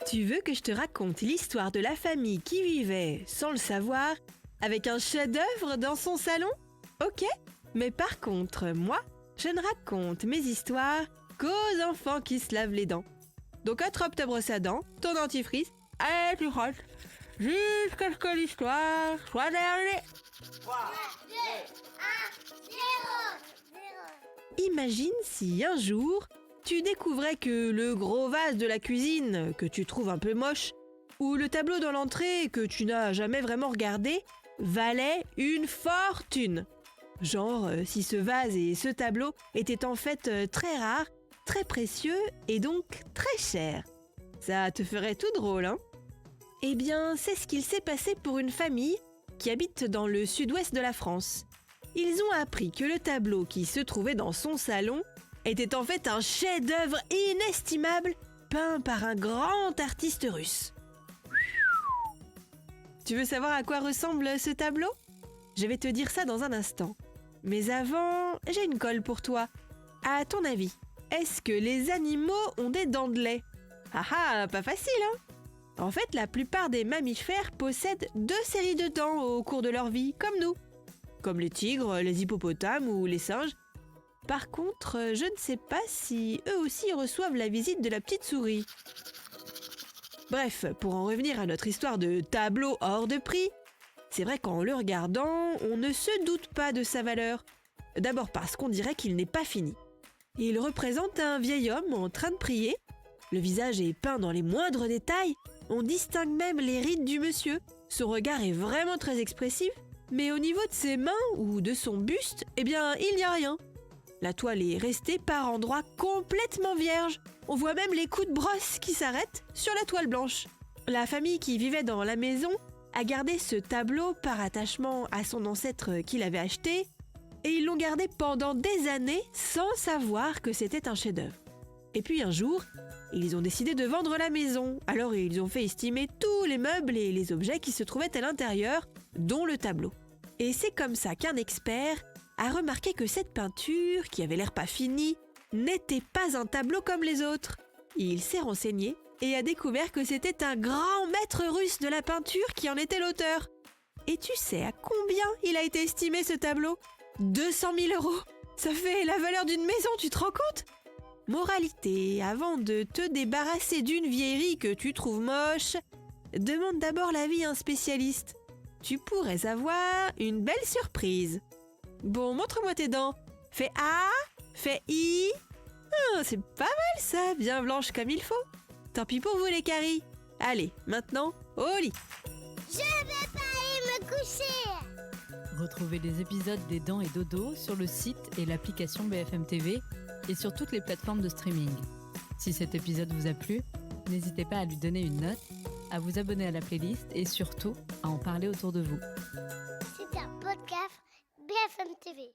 Tu veux que je te raconte l'histoire de la famille qui vivait, sans le savoir, avec un chef-d'œuvre dans son salon? Ok, mais par contre, moi, je ne raconte mes histoires qu'aux enfants qui se lavent les dents. Donc attrape ta brosse à dents, ton dentifrice, et tu frottes, jusqu'à ce que l'histoire soit terminée. 3, 2, 1, 0. Imagine si un jour, tu découvrais que le gros vase de la cuisine, que tu trouves un peu moche, ou le tableau dans l'entrée que tu n'as jamais vraiment regardé, valait une fortune. Genre, si ce vase et ce tableau étaient en fait très rares, très précieux et donc très chers. Ça te ferait tout drôle, hein? Eh bien, c'est ce qu'il s'est passé pour une famille qui habite dans le sud-ouest de la France. Ils ont appris que le tableau qui se trouvait dans son salon était en fait un chef-d'œuvre inestimable peint par un grand artiste russe. Tu veux savoir à quoi ressemble ce tableau? Je vais te dire ça dans un instant. Mais avant, j'ai une colle pour toi. À ton avis, est-ce que les animaux ont des dents de lait? Ah ah, pas facile, hein? En fait, la plupart des mammifères possèdent 2 séries de dents au cours de leur vie, comme nous. Comme les tigres, les hippopotames ou les singes. Par contre, je ne sais pas si eux aussi reçoivent la visite de la petite souris. Bref, pour en revenir à notre histoire de tableau hors de prix, c'est vrai qu'en le regardant, on ne se doute pas de sa valeur. D'abord parce qu'on dirait qu'il n'est pas fini. Il représente un vieil homme en train de prier. Le visage est peint dans les moindres détails. On distingue même les rides du monsieur. Son regard est vraiment très expressif. Mais au niveau de ses mains ou de son buste, eh bien, il n'y a rien. La toile est restée par endroits complètement vierge. On voit même les coups de brosse qui s'arrêtent sur la toile blanche. La famille qui vivait dans la maison a gardé ce tableau par attachement à son ancêtre qu'il avait acheté et ils l'ont gardé pendant des années sans savoir que c'était un chef-d'œuvre. Et puis un jour, ils ont décidé de vendre la maison. Alors ils ont fait estimer tous les meubles et les objets qui se trouvaient à l'intérieur, dont le tableau. Et c'est comme ça qu'un expert a remarqué que cette peinture, qui avait l'air pas finie, n'était pas un tableau comme les autres. Il s'est renseigné et a découvert que c'était un grand maître russe de la peinture qui en était l'auteur. Et tu sais à combien il a été estimé ce tableau? 200 000 €. Ça fait la valeur d'une maison, tu te rends compte? Moralité, avant de te débarrasser d'une vieillerie que tu trouves moche, demande d'abord l'avis à un spécialiste. Tu pourrais avoir une belle surprise. Bon, montre-moi tes dents. Fais A, fais I. Ah, c'est pas mal ça, bien blanche comme il faut. Tant pis pour vous les caries. Allez, maintenant, au lit. Je vais pas aller me coucher. Retrouvez les épisodes des Dents et Dodo sur le site et l'application BFM TV et sur toutes les plateformes de streaming. Si cet épisode vous a plu, n'hésitez pas à lui donner une note, à vous abonner à la playlist et surtout à en parler autour de vous. C'est un podcast BFM TV.